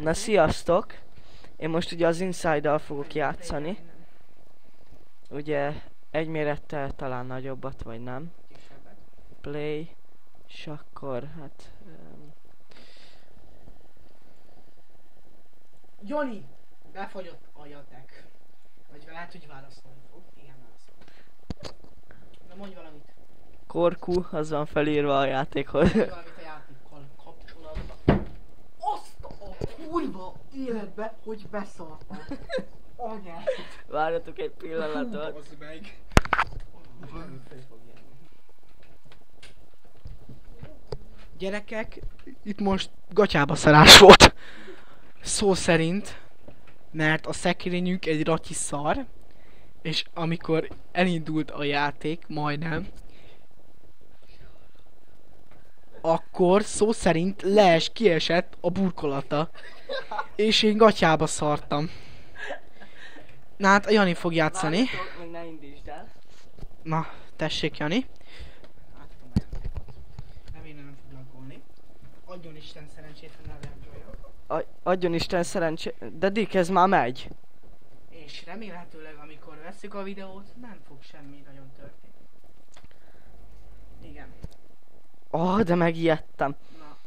Na sziasztok! Én most ugye az Inside-dal fogok játszani. Ugye egy mérettel talán nagyobbat, vagy nem. Play. És akkor hát... Jani! Befagyott a jatek. Vagy lehet, hogy válaszolni fog. Igen, válaszol. Na mondj valamit. Korkú, az van felírva a játékhoz. Mondj valamit a játékkal kapcsolatban. Azt a kurva életbe, hogy beszartam. Anyát. Várjatok egy pillanatot. Húzd meg. Gyerekek, itt most gatyába szarás volt. Szó szerint, mert a szekrényünk egy ratyi szar, és amikor elindult a játék, majdnem, akkor szó szerint kiesett a burkolata, és én gatyába szartam. Na hát a Jani fog játszani. Várjatok, még ne indítsd el. Na, tessék Jani. Remélem nem fog laggolni. Adjon Isten szerencsét, hogy ne laggoljon. Adjon Isten szerencsét. De Dick, ez már megy. És remélhetőleg amikor vesszük a videót, nem fog semmi nagyon történni. Igen. De megijedtem. Na,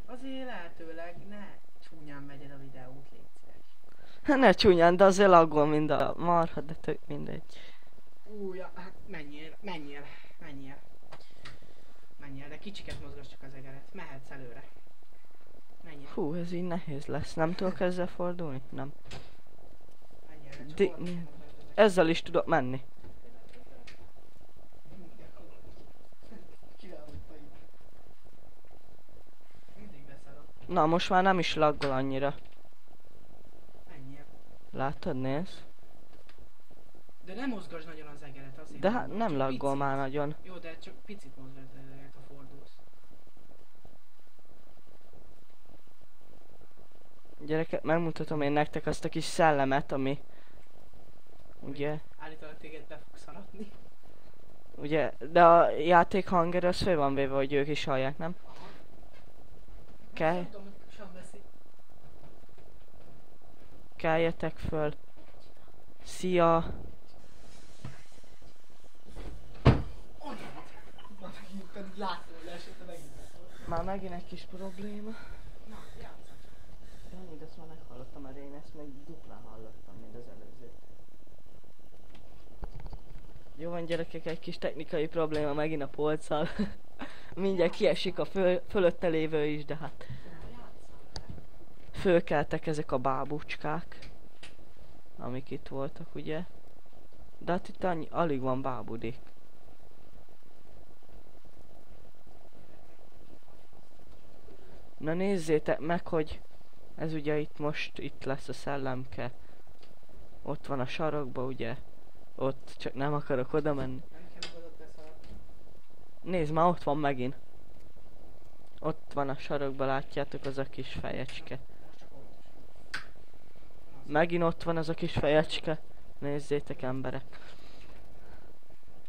azért lehetőleg ne csúnyán vegyed a videót, légy szíves. Ne csúnyán, de azért laggol mind a marha, de tök mindegy. Ja, hát menjél, de kicsiket mozgass csak az egeret, mehetsz előre. Menjél. Hú, ez így nehéz lesz. Nem tudok ezzel fordulni? Nem. Menjél, csak Di- mozgass az egeret. Ezzel is tudok menni. Mindig beszarod. Na, most már nem is laggol annyira. Menjél. Látod, nézd? De nem mozgass nagyon az egeret, azért. De hát nem csak laggol picit. már nagyon. Jó, de csak picit mozgass az egeret, ha fordulsz. Gyerekek, megmutatom én nektek azt a kis szellemet, ami... Ugye? Állítólag téged be fog szaladni. Ugye? De a játék hangerő az fel van véve, hogy ők is hallják, nem? Kell? Nem tudom, hogy sem veszi. Keljetek föl. Szia! Anyád! Na, megint pedig látom, hogy leesett a megint. Már megint egy kis probléma. Na, játszat. Jani, de ezt már meghallottam, mert én ezt meg duplán hallottam, mint az előző. Jó van gyerekek, egy kis technikai probléma megint a polccal. Mindjárt kiesik a fölötte lévő is, de hát... Fölkeltek ezek a bábucskák. Amik itt voltak, ugye? De hát itt alig van bábudik. Na nézzétek meg, hogy ez ugye itt lesz a szellemke. Ott van a sarokba, ugye? Ott csak nem akarok oda menni. Nem kell oda beszaladni. Nézd, már ott van megint. Ott van a sarokba, látjátok, az a kis fejecske. Most csak ott. Megint ott van az a kis fejecske. Nézzétek, emberek.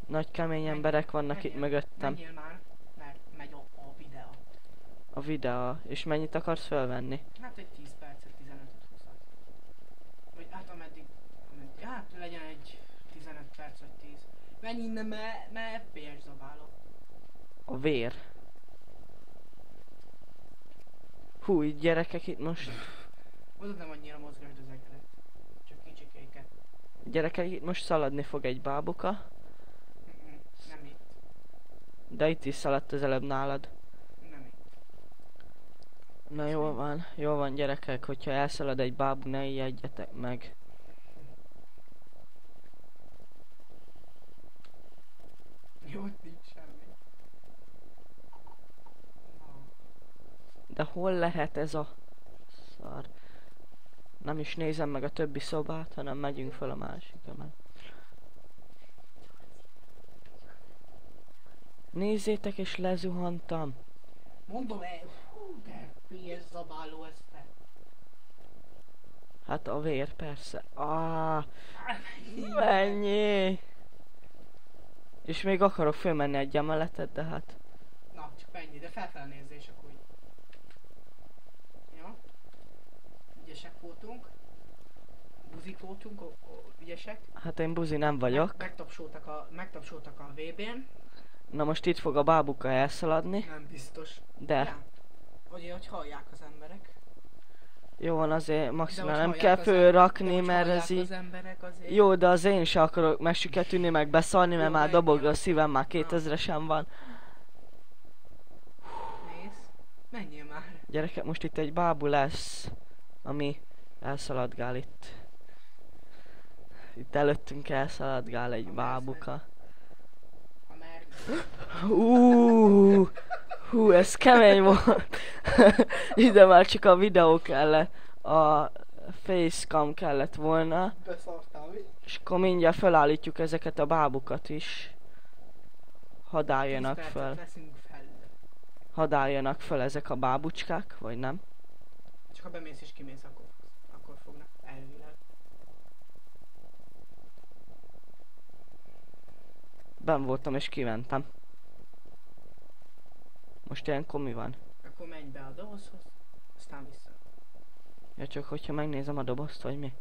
Nagy kemény emberek vannak itt mögöttem. Menjél már, mert megy a videó. A videó. És mennyit akarsz felvenni? Hát egy 10 percet, 15-20-at. Vagy hát ameddig... Hát legyen egy 15 perc vagy 10. Menj innen, mert FPS zabálok. A vér. Hú, így gyerekek itt most... Oda nem annyira mozgasd az egeret. Csak kicsikéket. Gyerekek itt most szaladni fog egy bábuka. Nem itt. De itt is szaladt az előbb nálad. Nem itt. Na jó van gyerekek, hogyha elszalad egy bábu, ne ijedjetek meg. Jó, nincs semmi. De hol lehet ez a szar? Nem is nézem meg a többi szobát, hanem megyünk fel a másik emen. Nézzétek, és lezuhantam. Mondom el, de FPS zabáló ez te. Hát a vér persze. Mennyi? És még akarok fölmenni egy emeletet, de hát... Na, csak ennyi, de felfelé nézzés akkor így. Ja? voltunk. Buzik voltunk, ügyesek. Hát én buzi nem vagyok. Megtapsoltak a VB-n. Na most itt fog a bábuka elszaladni. Nem biztos. De. Nem. Ugye, hogy hallják az emberek. Jó van, azért De maximál hogy nem hallják kell az fölrakni, de hogy mert hallják ez így... az emberek azért. Jó, de az én is akarok megsüketülni, meg beszarni, mert Jó, már menjél. dobog a szívem, már 2000-esen van. Nézd. Menjél már. Gyerekek, most itt egy bábú lesz, ami elszaladgál itt. Itt előttünk elszaladgál egy bábuka. Ha már... Hú, ez kemény volt. Ide már csak a videó kellett, a facecam kellett volna. Beszartál, mi? És akkor mindjárt felállítjuk ezeket a bábukat is. Hadd álljanak 10 percet fel. leszünk fel. Hadd álljanak fel ezek a bábucskák, vagy nem? Csak ha bemész és kimész, akkor fognak elvileg. Ben voltam és kimentem. Most ilyenkor mi van? Akkor menj be a dobozhoz, aztán vissza. Ja, csak hogyha megnézem a dobozt, vagy mi?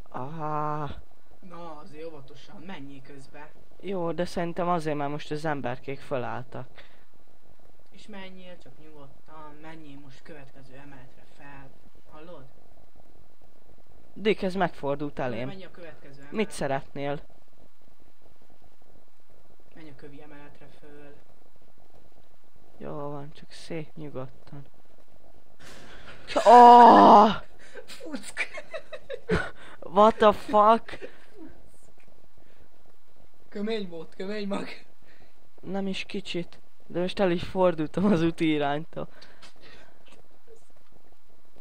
Ah, Na, azért óvatosan, menjél közbe. jó, de szerintem azért, mert most az emberkék felálltak. És menjél csak nyugodtan, menjél most következő emeletre fel. Hallod? Dick, ez megfordult elém. Menj a következő emeletre. Mit szeretnél? Menj a kövi emeletre föl. Jó van, csak szép nyugodtan. Oh! Fuck! What the fuck? Kömény volt, kömény mag. Nem is kicsit. De most el is fordultam az úti iránytól.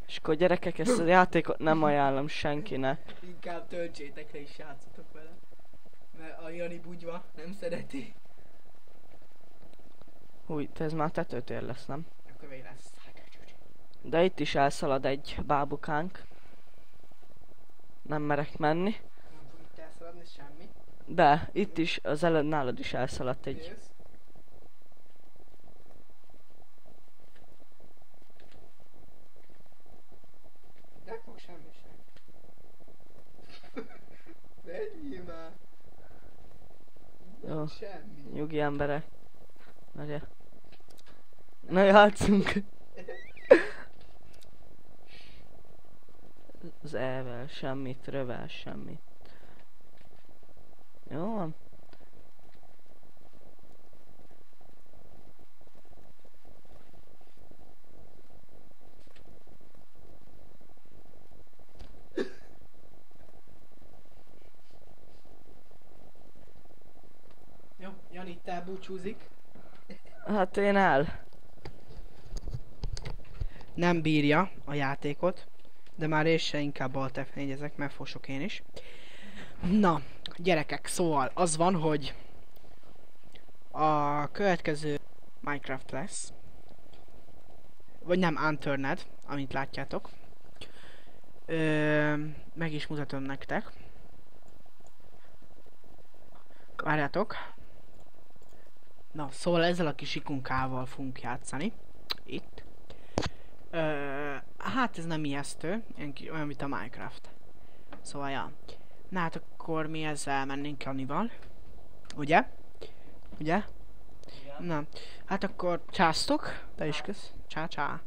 És akkor gyerekek, ezt a játékot nem ajánlom senkinek. Inkább töltsétek le és játszatok vele. Mert a Jani bugyva nem szereti. Húj, ez már tetőtér lesz, nem? A kövény lesz. De itt is elszalad egy bábukánk. Nem merek menni. Nem fog itt elszaladni semmi. De, itt is, az előbb nálad is elszaladt egy. Nézd. Nem fog semmi sem. Menjél már. Jó. Semmi. Nyugi emberek. Várja. Na játszunk. Az E-vel semmit, rövel semmit. Jó van. Jó, Jani itt elbúcsúzik. Hát én el. Nem bírja a játékot, de már és se inkább Alt F4-ezek, mert fosok én is. Na, gyerekek, szóval az van, hogy a következő Minecraft lesz, vagy nem, Unturned, amit látjátok. Meg is mutatom nektek. Várjátok. Na, szóval ezzel a kis ikunkával fogunk játszani. Itt. Hát ez nem ijesztő, olyan, mint a Minecraft. Szóval, ja. Na hát akkor mi ezzel mennénk Janival. Ugye? Ugye? Na, hát akkor császtok, te is kösz. Csá.